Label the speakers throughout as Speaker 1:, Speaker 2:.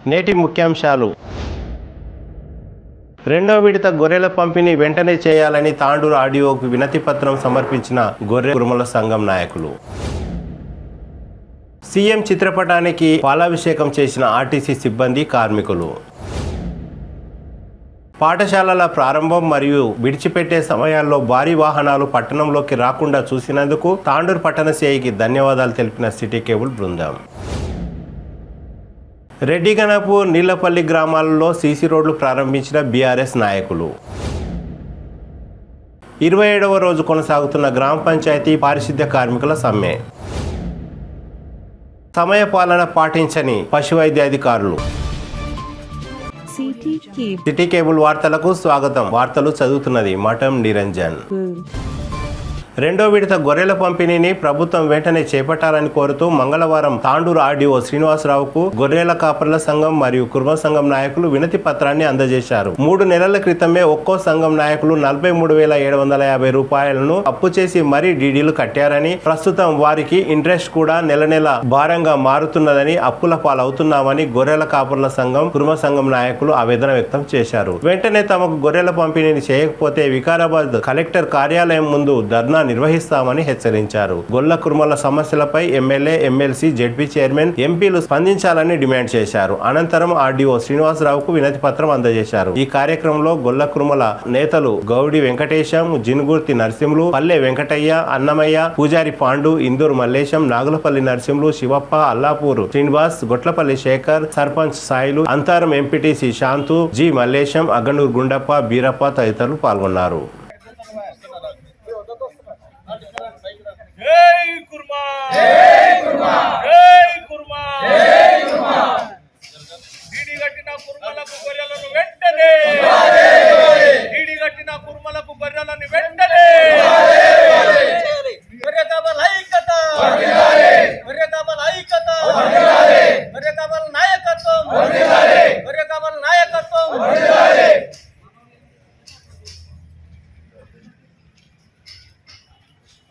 Speaker 1: నేటి ముఖ్యాంశాలు. రెండో విడత గొర్రెల పంపిణీ వెంటనే చేయాలని తాండూరు ఆర్డీఓకు వినతి పత్రం సమర్పించిన గొర్రె కురుమల సంఘం నాయకులు. సీఎం చిత్రపటానికి పాలాభిషేకం చేసిన ఆర్టీసీ సిబ్బంది, కార్మికులు. పాఠశాలల ప్రారంభం మరియు విడిచిపెట్టే సమయాల్లో భారీ వాహనాలు పట్టణంలోకి రాకుండా చూసినందుకు తాండూరు పట్టణ సిఐకి ధన్యవాదాలు తెలిపిన సిటీ కేబుల్ బృందం. రెడ్డిగణపూర్, నీళ్లపల్లి గ్రామాలలో సీసీ రోడ్లు ప్రారంభించిన బీఆర్ఎస్ నాయకులు. 27వ రోజు కొనసాగుతున్న గ్రామ పంచాయతీ పారిశుద్ధ్య కార్మికుల సమ్మె. సమయపాలన పాటించని పశు వైద్య అధికారులు. సిటీ కేబుల్ వార్తలకు స్వాగతం. వార్తలు చదువుతున్నది మఠం నిరంజన్. రెండో విడత గొర్రెల పంపిణీని ప్రభుత్వం వెంటనే చేపట్టాలని కోరుతూ మంగళవారం తాండూరు ఆర్డీఓ శ్రీనివాసరావుకు గొర్రెల కాపర్ల సంఘం మరియు కుర్మ సంఘం నాయకులు వినతి పత్రాన్ని అందజేశారు. 3 నెలల క్రితమే ఒక్కో సంఘం నాయకులు 43,750 రూపాయలను అప్పు చేసి మరీ డీడీలు కట్టారని, ప్రస్తుతం వారికి ఇంట్రెస్ట్ కూడా నెల నెల భారంగా మారుతున్నదని, అప్పుల పాలవుతున్నామని గొర్రెల కాపర్ల సంఘం, కుర్మ సంఘం నాయకులు ఆవేదన వ్యక్తం చేశారు. వెంటనే తమకు గొర్రెల పంపిణీని చేయకపోతే వికారాబాద్ కలెక్టర్ కార్యాలయం ముందు ధర్నా నిర్వహిస్తామని హెచ్చరించారు. గొల్ల కుర్మల సమస్యలపై ఎమ్మెల్యే, ఎమ్మెల్సీ, జెడ్పీ చైర్మన్, ఎంపీలు స్పందించాలని డిమాండ్ చేశారు. అనంతరం ఆర్డీఓ శ్రీనివాసరావుకు వినతి పత్రం అందజేశారు. ఈ కార్యక్రమంలో గొల్ల కుర్మల నేతలు గౌడి వెంకటేశం, జినుగుర్తి నరసింహులు, పల్లె వెంకటయ్య, అన్నమయ్య, పూజారి పాండు, ఇందూరు మల్లేశం, నాగులపల్లి నరసింహులు, శివప్ప, అల్లాపూర్ శ్రీనివాస్, గొట్లపల్లి శేఖర్, సర్పంచ్ సాయిలు, అంతారం ఎంపీటీసీ శాంతు, జి మల్లేశం, అగనూరు గుండప్ప, బీరప్ప తదితరులు పాల్గొన్నారు.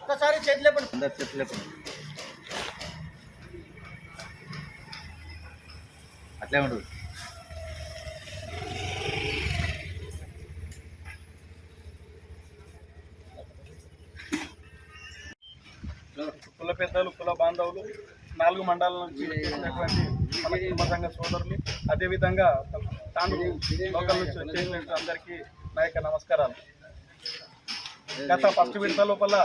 Speaker 2: ఒకసారి అట్లే ఉండదు.
Speaker 3: కుల పెద్దలు, కుల బాంధవులు, 4 మండలాల నుంచి వచ్చినటువంటి మన కుటుంబ సంఘ సోదరులు, అదేవిధంగా తాండూరు లోకల్ నుంచి వచ్చేసినట్టు అందరికీ నా యొక్క నమస్కారాలు. గత ఫస్ట్ విడత లోపల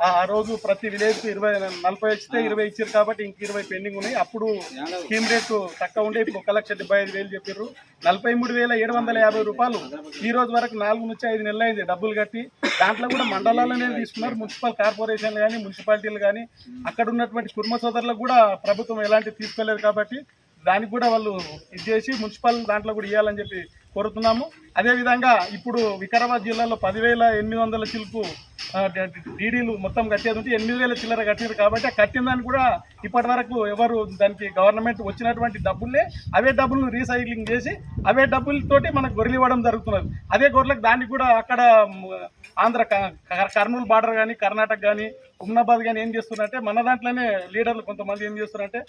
Speaker 3: ఆ రోజు ప్రతి విలేజ్కి 40 వచ్చితే 20 ఇచ్చారు కాబట్టి ఇంక 20 పెండింగ్ ఉన్నాయి. అప్పుడు స్కీమ్ రేటు తక్కువ ఉండే, ఇప్పుడు 1,75,000 చెప్పారు. 43,750 రూపాయలు ఈ రోజు వరకు 4 నుంచి 5 నెలలు అయింది డబ్బులు కట్టి. దాంట్లో కూడా మండలాలనే తీసుకున్నారు. మున్సిపల్ కార్పొరేషన్లు కానీ, మున్సిపాలిటీలు కానీ, అక్కడ ఉన్నటువంటి కుర్మ సోదరులకు కూడా ప్రభుత్వం ఎలాంటివి తీసుకోలేదు కాబట్టి దానికి కూడా వాళ్ళు ఇది చేసి మున్సిపల్ దాంట్లో కూడా ఇవ్వాలని చెప్పి కోరుతున్నాము. అదేవిధంగా ఇప్పుడు వికారాబాద్ జిల్లాలో 10,800 చిలుకు డీడీలు మొత్తం కట్టేది ఉంటే 8,000 చిల్లర కట్టారు కాబట్టి ఆ కట్టిన దాన్ని కూడా ఇప్పటి వరకు ఎవరు దానికి గవర్నమెంట్ వచ్చినటువంటి డబ్బుల్నే అవే డబ్బులను రీసైక్లింగ్ చేసి అవే డబ్బులతోటి మనకు గొర్రెలు ఇవ్వడం జరుగుతున్నది. అదే గొర్రెలకు దానికి కూడా అక్కడ ఆంధ్ర కర్నూలు బార్డర్ కానీ, కర్ణాటక కానీ, ఉమ్నాబాద్ కానీ ఏం చేస్తున్నారంటే మన దాంట్లోనే లీడర్లు కొంతమంది ఏం చేస్తున్నారంటే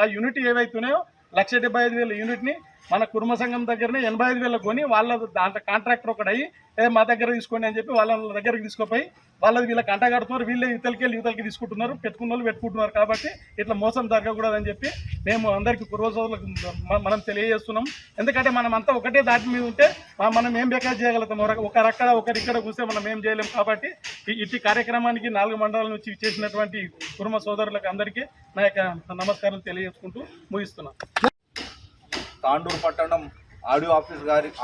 Speaker 3: ఆ యూనిట్ ఏవైతున్నాయో 1,75,000 యూనిట్ని మన కుర్మ సంఘం దగ్గరనే 85,000 కొని వాళ్ళ దాంట్లో కాంట్రాక్టర్ ఒకటి మా దగ్గర తీసుకోండి అని చెప్పి వాళ్ళ దగ్గరికి తీసుకుపోయి వాళ్ళది వీళ్ళకి అంట కడుతున్నారు. వీళ్ళే యువతలకి తీసుకుంటున్నారు, పెట్టుకున్న వాళ్ళు పెట్టుకుంటున్నారు. కాబట్టి ఇట్లా మోసం జరగకూడదని చెప్పి మేము అందరికీ కుర్మ సోదరులకు మనం తెలియజేస్తున్నాం. ఎందుకంటే మనం అంతా ఒకటే దాటి మీద ఉంటే మనం ఏం బేకార్ చేయగలుగుతాం. ఒకరక్కడ ఒకరిక్కడ కూర్చొని మనం ఏం చేయలేం. కాబట్టి ఇట్టి కార్యక్రమానికి 4 మండలాల నుంచి చేసినటువంటి కుర్మ సోదరులకు అందరికీ నా యొక్క నమస్కారం తెలియజేసుకుంటూ ముగిస్తున్నాం.
Speaker 2: తాండూరు పట్టణం ఆడియో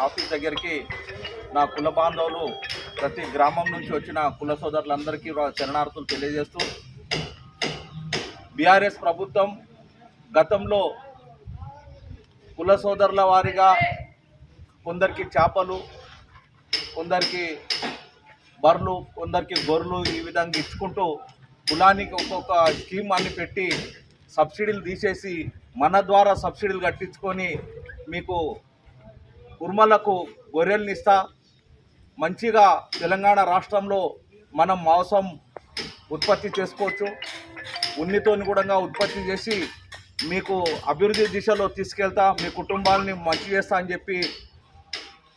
Speaker 2: ఆఫీస్ దగ్గరికి నా కుల బాంధవులు, ప్రతి గ్రామం నుంచి వచ్చిన కుల సోదరులందరికీ శరణార్థులు తెలియజేస్తూ, బీఆర్ఎస్ ప్రభుత్వం గతంలో కుల సోదరుల వారిగా కొందరికి చేపలు, కొందరికి బర్రెలు, కొందరికి గొర్రెలు ఈ విధంగా ఇచ్చుకుంటూ కులానికి ఒక్కొక్క స్కీమ్ అని పెట్టి సబ్సిడీలు తీసేసి మన ద్వారా సబ్సిడీలు కట్టించుకొని మీకు కుర్మలకు గొర్రెల్ని ఇస్తా, మంచిగా తెలంగాణ రాష్ట్రంలో మనం మాంసం ఉత్పత్తి చేసుకోవచ్చు, ఉన్నితోని కూడా ఉత్పత్తి చేసి మీకు అభివృద్ధి దిశలో తీసుకెళ్తా, మీ కుటుంబాలని మంచి చేస్తా అని చెప్పి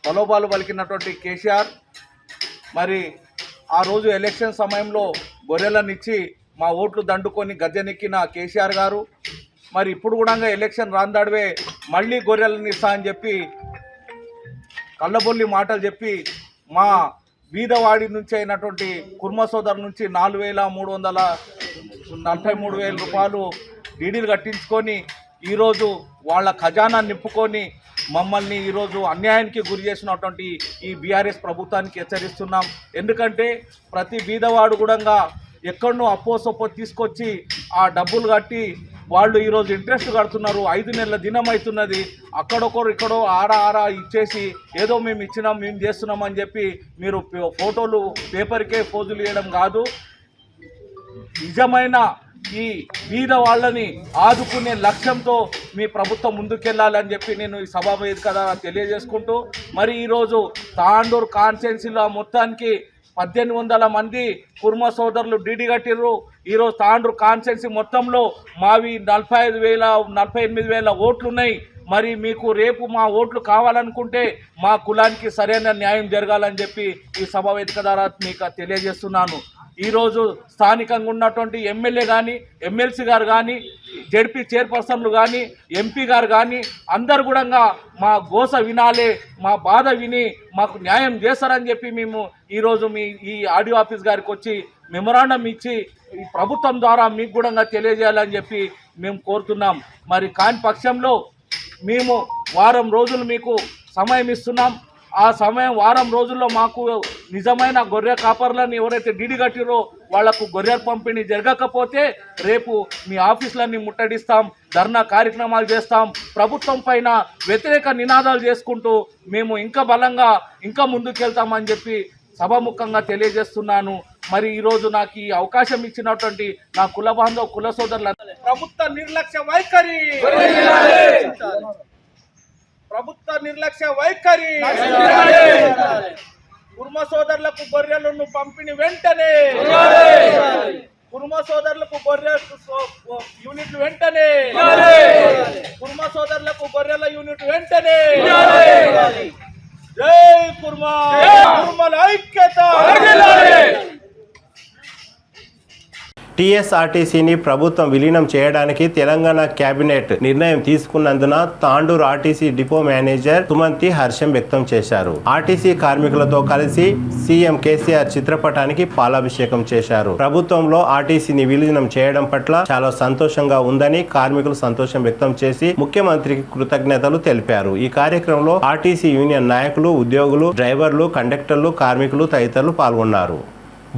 Speaker 2: ప్రలోభాలు పలికినటువంటి కేసీఆర్ మరి ఆ రోజు ఎలక్షన్ సమయంలో గొర్రెలనిచ్చి మా ఓట్లు దండుకొని గద్దెనెక్కిన కేసీఆర్ గారు మరి ఇప్పుడు కూడా ఎలక్షన్ రాందాడివే మళ్ళీ గొర్రెలను ఇస్తా అని చెప్పి కళ్ళబొల్లి మాటలు చెప్పి మా బీదవాడి నుంచి అయినటువంటి కుర్మ సోదరు నుంచి 4,343,000 రూపాయలు డీడీలు కట్టించుకొని ఈరోజు వాళ్ళ ఖజానా నింపుకొని మమ్మల్ని ఈరోజు అన్యాయానికి గురి చేసినటువంటి ఈ బీఆర్ఎస్ ప్రభుత్వానికి హెచ్చరిస్తున్నాం. ఎందుకంటే ప్రతి బీదవాడు కూడా ఎక్కడనో అప్పో సొప్పో తీసుకొచ్చి ఆ డబ్బులు కట్టి వాళ్ళు ఈరోజు ఇంట్రెస్ట్ కడుతున్నారు. 5 నెలల దినం అవుతున్నది. అక్కడొకరు ఇక్కడో ఆరా ఇచ్చేసి ఏదో మేము ఇచ్చినాం మేము చేస్తున్నామని చెప్పి మీరు ఫోటోలు పేపర్కే పోజులు ఇవ్వడం కాదు. నిజమైన ఈ బీద వాళ్ళని ఆదుకునే లక్ష్యంతో మీ ప్రభుత్వం ముందుకెళ్ళాలని చెప్పి నేను ఈ సభా వేదిక ద్వారా తెలియజేసుకుంటూ మరి ఈరోజు తాండూరు కాన్స్టిట్యున్సీలో మొత్తానికి 1,800 మంది కుర్మ సోదరులు డీడీ కట్టిర్రు. ఈరోజు తాండూరు కాన్స్టిట్యున్సీ మొత్తంలో మావి 48,000 ఓట్లు ఉన్నాయి. మరి మీకు రేపు మా ఓట్లు కావాలనుకుంటే మా కులానికి సరైన న్యాయం జరగాలని చెప్పి ఈ సభా వేదిక ద్వారా మీకు తెలియజేస్తున్నాను. ఈరోజు స్థానికంగా ఉన్నటువంటి ఎమ్మెల్యే కానీ ఎమ్మెల్సీ గారు కానీ జెడ్పీ చైర్పర్సన్లు కానీ ఎంపీ గారు కానీ అందరు కూడా మా గోస వినాలే, మా బాధ విని మాకు న్యాయం చేస్తారని చెప్పి మేము ఈరోజు ఈ ఆడియో ఆఫీస్ గారికి వచ్చి మెమొరాండం ఇచ్చి ఈ ప్రభుత్వం ద్వారా మీకు కూడా తెలియజేయాలని చెప్పి మేము కోరుతున్నాం. మరి కాని పక్షంలో మేము వారం రోజులు మీకు సమయం ఇస్తున్నాం. ఆ సమయం వారం రోజుల్లో మాకు నిజమైన గొర్రె కాపర్లను ఎవరైతే డీడీ కట్టిరో వాళ్లకు గొర్రెల పంపిణీ జరగకపోతే రేపు మీ ఆఫీసులన్నీ ముట్టడిస్తాం, ధర్నా కార్యక్రమాలు చేస్తాం, ప్రభుత్వం పైన వ్యతిరేక నినాదాలు చేసుకుంటూ మేము ఇంకా బలంగా ఇంకా ముందుకెళ్తామని చెప్పి సభాముఖంగా తెలియజేస్తున్నాను. మరి ఈరోజు నాకు ఈ అవకాశం ఇచ్చినటువంటి నా కుల బాంధవ కుల సోదరుల ప్రభుత్వ నిర్లక్ష్య వైఖరి కుర్మ సోదరులకు గొర్రెలను పంపిణీ వెంటనే కుర్మ సోదరులకు గొర్రె యూనిట్లు వెంటనే కుర్మ సోదరులకు గొర్రెల యూనిట్ వెంటనే జై కుర్మా కుర్మల ఐక్యత.
Speaker 1: టీఎస్ఆర్టీసీని ప్రభుత్వం విలీనం చేయడానికి తెలంగాణ కేబినెట్ నిర్ణయం తీసుకున్నందున తాండూరు ఆర్టీసీ డిపో మేనేజర్ సుమంతి హర్షం వ్యక్తం చేశారు. ఆర్టీసీ కార్మికులతో కలిసి సీఎం కేసీఆర్ చిత్రపటానికి పాలాభిషేకం చేశారు. ప్రభుత్వంలో ఆర్టీసీని విలీనం చేయడం పట్ల చాలా సంతోషంగా ఉందని కార్మికులు సంతోషం వ్యక్తం చేసి ముఖ్యమంత్రికి కృతజ్ఞతలు తెలిపారు. ఈ కార్యక్రమంలో ఆర్టీసీ యూనియన్ నాయకులు, ఉద్యోగులు, డ్రైవర్లు, కండక్టర్లు, కార్మికులు తదితరులు పాల్గొన్నారు.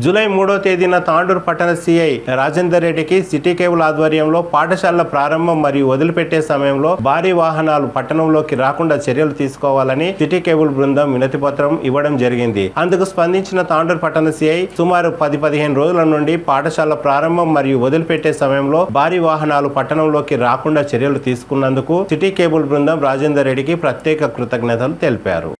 Speaker 1: జూలై 3వ తేదీన తాండూరు పట్టణ సిఐ రాజేందర్ రెడ్డికి సిటీ కేబుల్ ఆధ్వర్యంలో పాఠశాలల ప్రారంభం మరియు వదిలిపెట్టే సమయంలో భారీ వాహనాలు పట్టణంలోకి రాకుండా చర్యలు తీసుకోవాలని సిటీ కేబుల్ బృందం వినతి పత్రం ఇవ్వడం జరిగింది. అందుకు స్పందించిన తాండూరు పట్టణ సిఐ సుమారు 10-15 రోజుల నుండి పాఠశాల ప్రారంభం మరియు వదిలిపెట్టే సమయంలో భారీ వాహనాలు పట్టణంలోకి రాకుండా చర్యలు తీసుకున్నందుకు సిటీ కేబుల్ బృందం రాజేందర్ రెడ్డికి ప్రత్యేక కృతజ్ఞతలు తెలిపారు.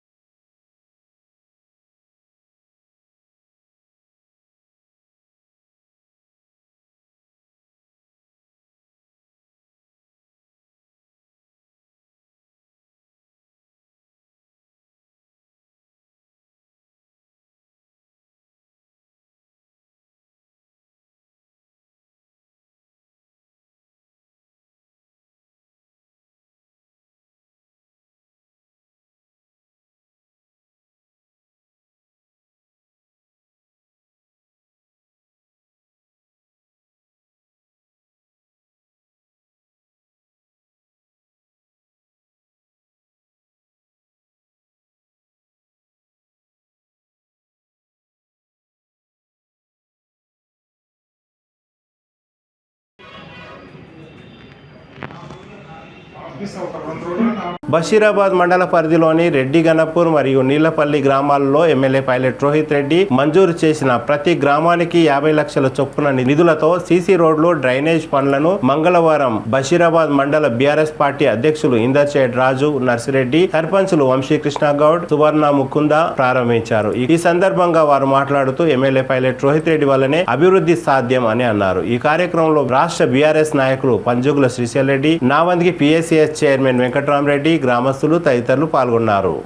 Speaker 4: Bisa, 4 controller
Speaker 1: బషీరాబాద్ మండల పరిధిలోని రెడ్డి గణపూర్ మరియు నీలపల్లి గ్రామాలలో ఎమ్మెల్యే పైలట్ రోహిత్ రెడ్డి మంజూరు చేసిన ప్రతి గ్రామానికి 50 లక్షల చొప్పున నిధులతో సీసీ రోడ్లు డ్రైనేజ్ పనులను మంగళవారం బషీరాబాద్ మండల బీఆర్ఎస్ పార్టీ అధ్యక్షులు ఇందర్చేడ్ రాజు నర్సిరెడ్డి సర్పంచులు వంశీకృష్ణ గౌడ్ సువర్ణ ముకుంద ప్రారంభించారు. ఈ సందర్భంగా వారు మాట్లాడుతూ ఎమ్మెల్యే పైలట్ రోహిత్ రెడ్డి వల్లనే అభివృద్ధి సాధ్యం అని అన్నారు. ఈ కార్యక్రమంలో రాష్ట్ర బీఆర్ఎస్ నాయకులు పంజుగుల శ్రీశైల్ రెడ్డి, నావందికి పిఎస్సిఎస్ చైర్మన్ వెంకట్రామరెడ్డి, గ్రామస్తులు తదితరులు పాల్గొన్నారు.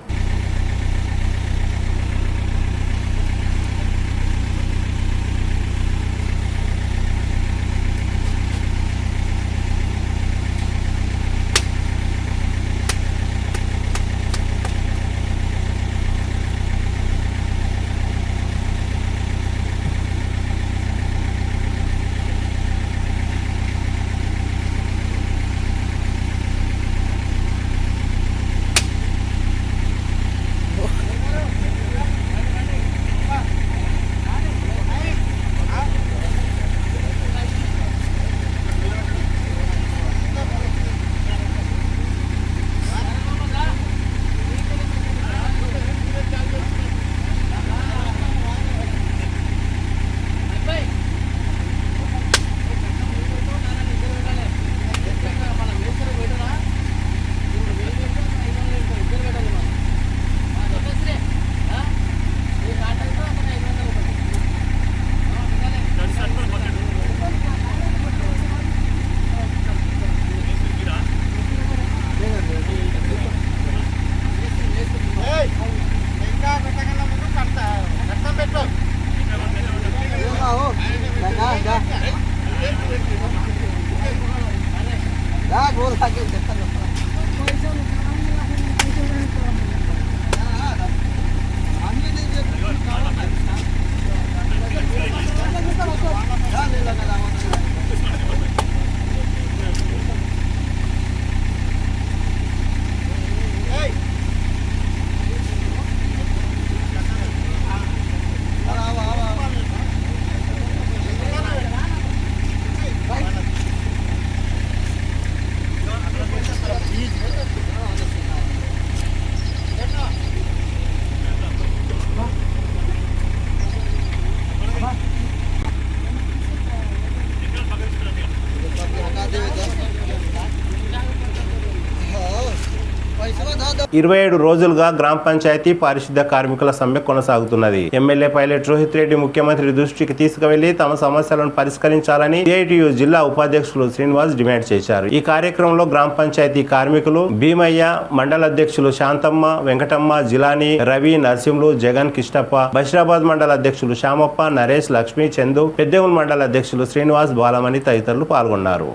Speaker 1: ఇరవై 27 రోజులుగా గ్రామ పంచాయతీ పారిశుద్ధ్య కార్మికుల సమ్మె కొనసాగుతున్నది. ఎమ్మెల్యే పైలట్ రోహిత్ రెడ్డి ముఖ్యమంత్రి దృష్టికి తీసుకువెళ్లి తమ సమస్యలను పరిష్కరించాలని సిఐటియు జిల్లా ఉపాధ్యక్షులు శ్రీనివాస్ డిమాండ్ చేశారు. ఈ కార్యక్రమంలో గ్రామ పంచాయతీ కార్మికులు భీమయ్య, మండల అధ్యక్షులు శాంతమ్మ, వెంకటమ్మ, జిలాని, రవి, నర్సింహులు, జగన్, కిష్టప్ప, బషీరాబాద్ మండల అధ్యక్షులు శ్యామప్ప, నరేష్, లక్ష్మి, చందు, పెద్దేముల్ మండల అధ్యక్షులు శ్రీనివాస్, బాలమణి తదితరులు పాల్గొన్నారు.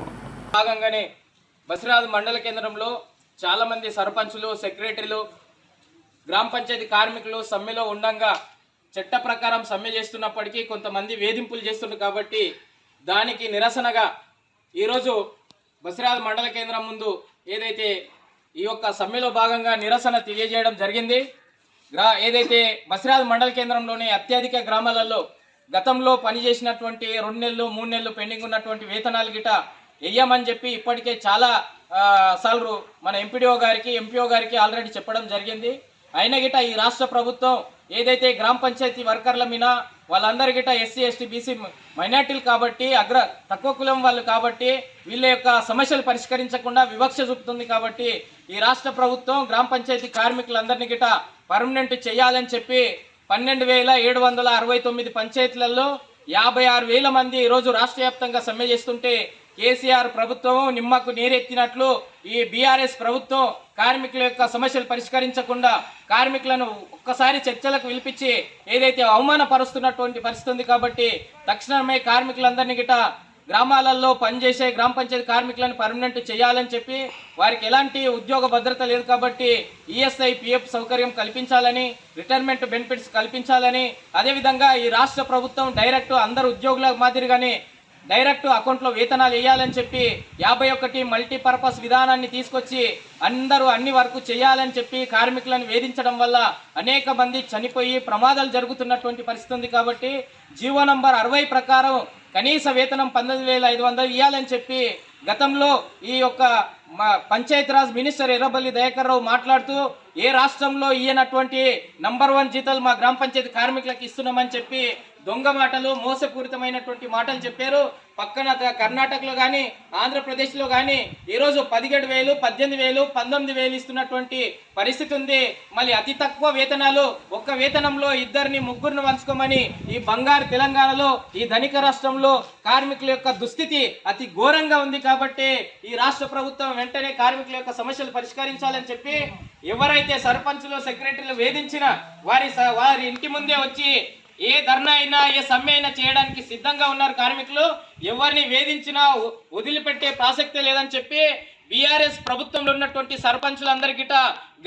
Speaker 4: భాగంగానే బషీరాబాద్ మండల కేంద్రంలో చాలా మంది సర్పంచులు, సెక్రటరీలు, గ్రామ పంచాయతీ కార్మికులు సమ్మెలో ఉండగా చట్ట ప్రకారం సమ్మె చేస్తున్నప్పటికీ కొంతమంది వేధింపులు చేస్తున్నారు. కాబట్టి దానికి నిరసనగా ఈరోజు బషీరాబాద్ మండల కేంద్రం ముందు ఏదైతే ఈ యొక్క సమ్మెలో భాగంగా నిరసన తెలియజేయడం జరిగింది. ఏదైతే బషీరాబాద్ మండల కేంద్రంలోని అత్యధిక గ్రామాలలో గతంలో పనిచేసినటువంటి 2 నెలలు 3 నెలలు పెండింగ్ ఉన్నటువంటి వేతనాలు గిట వెయ్యమని చెప్పి ఇప్పటికే చాలా సార్లు మన ఎంపీడీఓ గారికి ఆల్రెడీ చెప్పడం జరిగింది. అయినా గిట ఈ రాష్ట్ర ప్రభుత్వం ఏదైతే గ్రామ పంచాయతీ వర్కర్ల మీద వాళ్ళందరి గిట ఎస్సీ, ఎస్టీ, బీసీ మైనార్టీలు కాబట్టి తక్కువ కులం వాళ్ళు కాబట్టి వీళ్ళ యొక్క సమస్యలు పరిష్కరించకుండా వివక్ష చూపుతుంది. కాబట్టి ఈ రాష్ట్ర ప్రభుత్వం గ్రామ పంచాయతీ కార్మికులందరినీ గిట పర్మనెంట్ చేయాలని చెప్పి 12,769 పంచాయతీలలో 56,000 మంది ఈరోజు రాష్ట్ర వ్యాప్తంగా సమ్మె చేస్తుంటే కేసీఆర్ ప్రభుత్వం నిమ్మకు నీరెత్తినట్లు ఈ బీఆర్ఎస్ ప్రభుత్వం కార్మికుల యొక్క సమస్యలు పరిష్కరించకుండా కార్మికులను ఒక్కసారి చర్చలకు పిలిపించి ఏదైతే అవమానపరుస్తున్నటువంటి పరిస్థితి ఉంది. కాబట్టి తక్షణమే కార్మికులందరినీ గిట గ్రామాలలో పనిచేసే గ్రామ పంచాయతీ కార్మికులను పర్మనెంట్ చేయాలని చెప్పి వారికి ఎలాంటి ఉద్యోగ భద్రత లేదు కాబట్టి ఈఎస్ఐ, పిఎఫ్ సౌకర్యం కల్పించాలని, రిటైర్మెంట్ బెనిఫిట్స్ కల్పించాలని, అదేవిధంగా ఈ రాష్ట్ర ప్రభుత్వం డైరెక్ట్ అందరు ఉద్యోగుల మాదిరిగానే డైరెక్ట్ అకౌంట్లో వేతనాలు వేయాలని చెప్పి 51 మల్టీపర్పస్ విధానాన్ని తీసుకొచ్చి అందరూ అన్ని వరకు చేయాలని చెప్పి కార్మికులను వేధించడం వల్ల అనేక మంది చనిపోయి ప్రమాదాలు జరుగుతున్నటువంటి పరిస్థితి ఉంది. కాబట్టి జీవో నంబర్ 60 ప్రకారం కనీస వేతనం 19,500 ఇవ్వాలని చెప్పి గతంలో ఈ యొక్క పంచాయతీరాజ్ మినిస్టర్ ఎర్రబల్లి దయాకర్ రావు మాట్లాడుతూ ఏ రాష్ట్రంలో ఇయ్యనటువంటి నంబర్ 1 జీతాలు మా గ్రామ పంచాయతీ కార్మికులకు ఇస్తున్నామని చెప్పి దొంగ మాటలు, మోసపూరితమైనటువంటి మాటలు చెప్పారు. పక్కన కర్ణాటకలో కానీ ఆంధ్రప్రదేశ్లో కానీ ఈరోజు 17,000, 18,000, 19,000 ఇస్తున్నటువంటి పరిస్థితి ఉంది. మళ్ళీ అతి తక్కువ వేతనాలు, ఒక్క వేతనంలో 2, 3 వంచుకోమని ఈ బంగారు తెలంగాణలో, ఈ ధనిక రాష్ట్రంలో కార్మికుల యొక్క దుస్థితి అతి ఘోరంగా ఉంది. కాబట్టి ఈ రాష్ట్ర ప్రభుత్వం వెంటనే కార్మికుల యొక్క సమస్యలు పరిష్కరించాలని చెప్పి ఎవరైతే సర్పంచులు, సెక్రటరీలు వేధించినా వారి ఇంటి ముందే వచ్చి ఏ ధర్నా అయినా, ఏ సమ్మె అయినా చేయడానికి సిద్ధంగా ఉన్నారు కార్మికులు. ఎవరిని వేధించినా వదిలిపెట్టే ప్రసక్తే లేదని చెప్పి బీఆర్ఎస్ ప్రభుత్వంలో ఉన్నటువంటి సర్పంచులందరికీ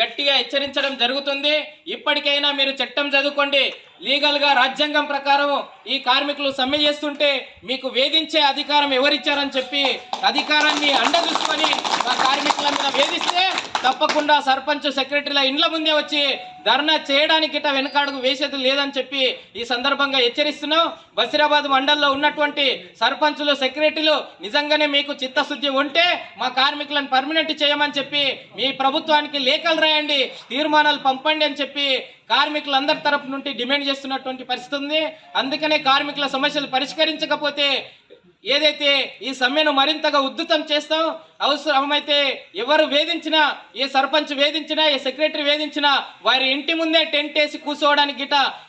Speaker 4: గట్టిగా హెచ్చరించడం జరుగుతుంది. ఇప్పటికైనా మీరు చట్టం చదువుకోండి. లీగల్గా రాజ్యాంగం ప్రకారం ఈ కార్మికులు సమ్మె చేస్తుంటే మీకు వేధించే అధికారం ఎవరిచ్చారని చెప్పి అధికారాన్ని అండదూసుకొని ఆ కార్మికుల మీద వేధిస్తే తప్పకుండా సర్పంచ్, సెక్రటరీల ఇండ్ల ముందే వచ్చి ధర్నా చేయడానికి వెనకాడుగు వేసేది లేదని చెప్పి ఈ సందర్భంగా హెచ్చరిస్తున్నాం. బసిరాబాద్ మండలంలో ఉన్నటువంటి సర్పంచులు, సెక్రటరీలు నిజంగానే మీకు చిత్తశుద్ధి ఉంటే మా కార్మికులను పర్మనెంట్ చేయమని చెప్పి మీ ప్రభుత్వానికి లేఖలు రాయండి, తీర్మానాలు పంపండి అని చెప్పి కార్మికులందరి తరపు నుండి డిమాండ్ చేస్తున్నటువంటి పరిస్థితి ఉంది. అందుకనే కార్మికుల సమస్యలు పరిష్కరించకపోతే ఏదైతే ఈ సమ్మెను మరింతగా ఉద్ధృతం చేస్తాం. అవసరమైతే ఎవరు వేధించినా, ఏ సర్పంచ్ వేధించినా, ఏ సెక్రటరీ వేధించినా వారి ఇంటి ముందే టెంట్ వేసి కూర్చోవడానికి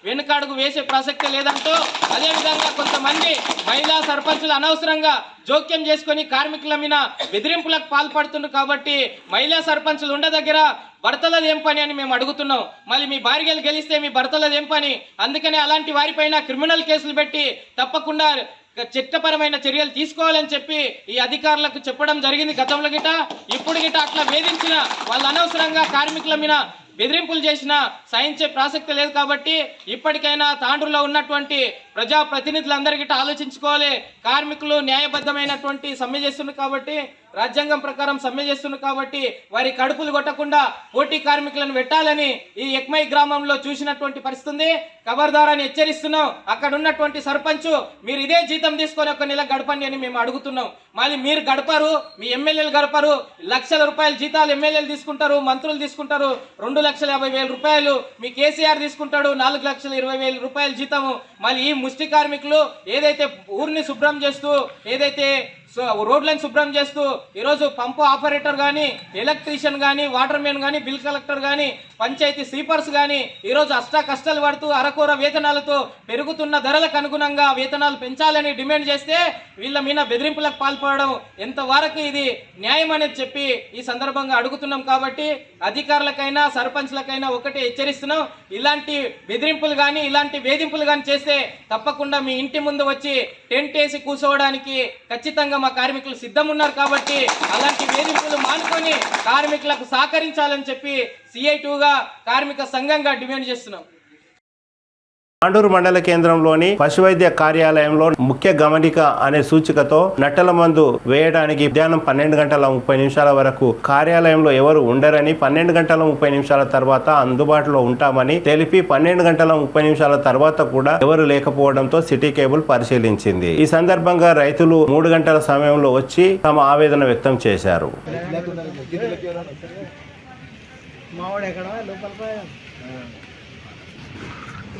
Speaker 4: వెనుకాడుగు వేసే ప్రసక్తే లేదంటూ, అదేవిధంగా కొంతమంది మహిళా సర్పంచులు అనవసరంగా జోక్యం చేసుకొని కార్మికుల మీద బెదిరింపులకు పాల్పడుతున్నారు. కాబట్టి మహిళా సర్పంచులు ఉండ దగ్గర భర్తలది ఏం పని అని మేము అడుగుతున్నాం. మళ్ళీ మీ భార్యలు గెలిస్తే మీ భర్తలది ఏం పని? అందుకనే అలాంటి వారిపైన క్రిమినల్ కేసులు పెట్టి తప్పకుండా చట్టపరమైన చర్యలు తీసుకోవాలని చెప్పి ఈ అధికారులకు చెప్పడం జరిగింది గతంలో ఇప్పుడు అట్లా వేధించిన వాళ్ళు అనవసరంగా కార్మికుల మీద బెదిరింపులు చేసినా సహించే ప్రసక్తి లేదు. కాబట్టి ఇప్పటికైనా తాండ్రులో ఉన్నటువంటి ప్రజాప్రతినిధులందరికీ ఆలోచించుకోవాలి. కార్మికులు న్యాయబద్ధమైనటువంటి సమ్మె చేస్తున్నారు కాబట్టి, రాజ్యాంగం ప్రకారం సమ్మె చేస్తున్నారు కాబట్టి వారి కడుపులు కొట్టకుండా పోటీ కార్మికులను పెట్టాలని ఈ ఎక్మై గ్రామంలో చూసినటువంటి పరిస్థితి ఉంది. ఖబర్దారని హెచ్చరిస్తున్నాం. అక్కడ ఉన్నటువంటి సర్పంచ్ మీరు ఇదే జీతం తీసుకొని 1 నెల గడపండి అని మేము అడుగుతున్నాం. మళ్ళీ మీరు గడపరు, మీ ఎమ్మెల్యేలు గడపరు. లక్షల రూపాయల జీతాలు ఎమ్మెల్యేలు తీసుకుంటారు, మంత్రులు తీసుకుంటారు. 2,50,000 రూపాయలు మీ కేసీఆర్ తీసుకుంటాడు. 4,20,000 రూపాయల జీతము. మళ్ళీ ఈ ముష్టి కార్మికులు ఏదైతే ఊరిని శుభ్రం చేస్తూ, ఏదైతే రోడ్లను శుభ్రం చేస్తూ ఈరోజు పంపు ఆపరేటర్ కానీ, ఎలక్ట్రీషియన్ కానీ, వాటర్ మ్యాన్ కానీ, బిల్ కలెక్టర్ కానీ, పంచాయతీ స్వీపర్స్ కానీ ఈరోజు కష్టాలు పడుతూ అరకొర వేతనాలతో పెరుగుతున్న ధరలకు అనుగుణంగా వేతనాలు పెంచాలని డిమాండ్ చేస్తే వీళ్ళ మీద బెదిరింపులకు పాల్పడడం ఎంతవరకు ఇది న్యాయం అనేది చెప్పి ఈ సందర్భంగా అడుగుతున్నాం. కాబట్టి అధికారులకైనా సర్పంచ్లకైనా ఒకటే హెచ్చరిస్తున్నాం. ఇలాంటి బెదిరింపులు కానీ, ఇలాంటి వేధింపులు కానీ చేస్తే తప్పకుండా మీ ఇంటి ముందు వచ్చి టెంట్ వేసి కూర్చోవడానికి ఖచ్చితంగా మా కార్మికులు సిద్ధం ఉన్నారు. కాబట్టి అలాంటి వేధింపులు మానుకొని కార్మికులకు సహకరించాలని చెప్పి CI2గా కార్మిక సంఘంగా డిమాండ్ చేస్తున్నాం.
Speaker 1: తాండూరు మండల కేంద్రంలోని పశువైద్య కార్యాలయంలో ముఖ్య గమనిక అనే సూచికతో నట్టల మందు వేయడానికి మధ్యాహ్నం 12:30 వరకు కార్యాలయంలో ఎవరు ఉండరని, 12:30 తర్వాత అందుబాటులో ఉంటామని తెలిపి 12:30 తర్వాత కూడా ఎవరు లేకపోవడంతో సిటీ కేబుల్ పరిశీలించింది. ఈ సందర్భంగా రైతులు 3 గంటల సమయంలో వచ్చి తమ ఆవేదన వ్యక్తం చేశారు.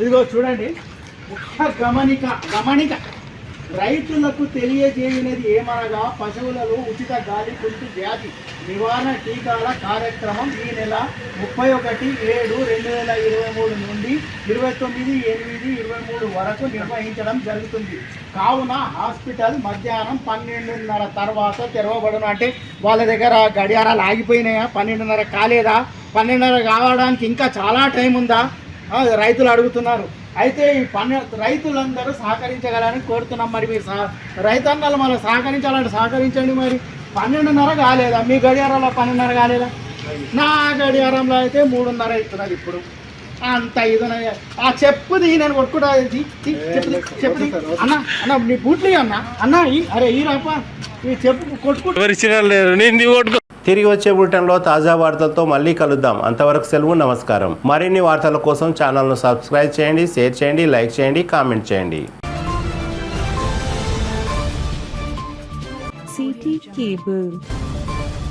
Speaker 5: ఇదిగో చూడండి, ముఖ్య గమనిక రైతులకు తెలియజేయనిది ఏమనగా పశువులలో ఉచిత గాలి కుట్టు వ్యాధి నివారణ టీకాల కార్యక్రమం ఈ నెల 31/7/2023 నుండి 29/8/23 వరకు నిర్వహించడం జరుగుతుంది. కావున హాస్పిటల్ మధ్యాహ్నం 12:30 తర్వాత తెరవబడును. అంటే వాళ్ళ దగ్గర గడియారాలు ఆగిపోయినాయా? 12:30 కాలేదా? 12:30 కావడానికి ఇంకా చాలా టైం ఉందా? రైతులు అడుగుతున్నారు. అయితే ఈ రైతులందరూ సహకరించగలని కోరుతున్నాం. మరి మీరు రైతన్నలు మనం సహకరించాలంటే సహకరించండి. మరి 12:30 కాలేదా? మీ గడియారంలో 12:30 కాలేదా? నా గడియారంలో అయితే 3:30 అవుతున్నది. ఇప్పుడు అంత ఇదున్నది. ఆ చెప్పుది నేను కొట్టుకుంటా. చెప్పుది అన్న, నీ బూట్లు అన్న అరే ఈ రాప ఈ చెప్పు కొట్టుకుంటా.
Speaker 1: తిరిగి వచ్చే బులెటిన్లో తాజా వార్తలతో మళ్ళీ కలుద్దాం. అంతవరకు సెలవు, నమస్కారం. మరిన్ని వార్తల కోసం ఛానల్ను సబ్స్క్రైబ్ చేయండి, షేర్ చేయండి, లైక్ చేయండి, కామెంట్ చేయండి.
Speaker 6: cable.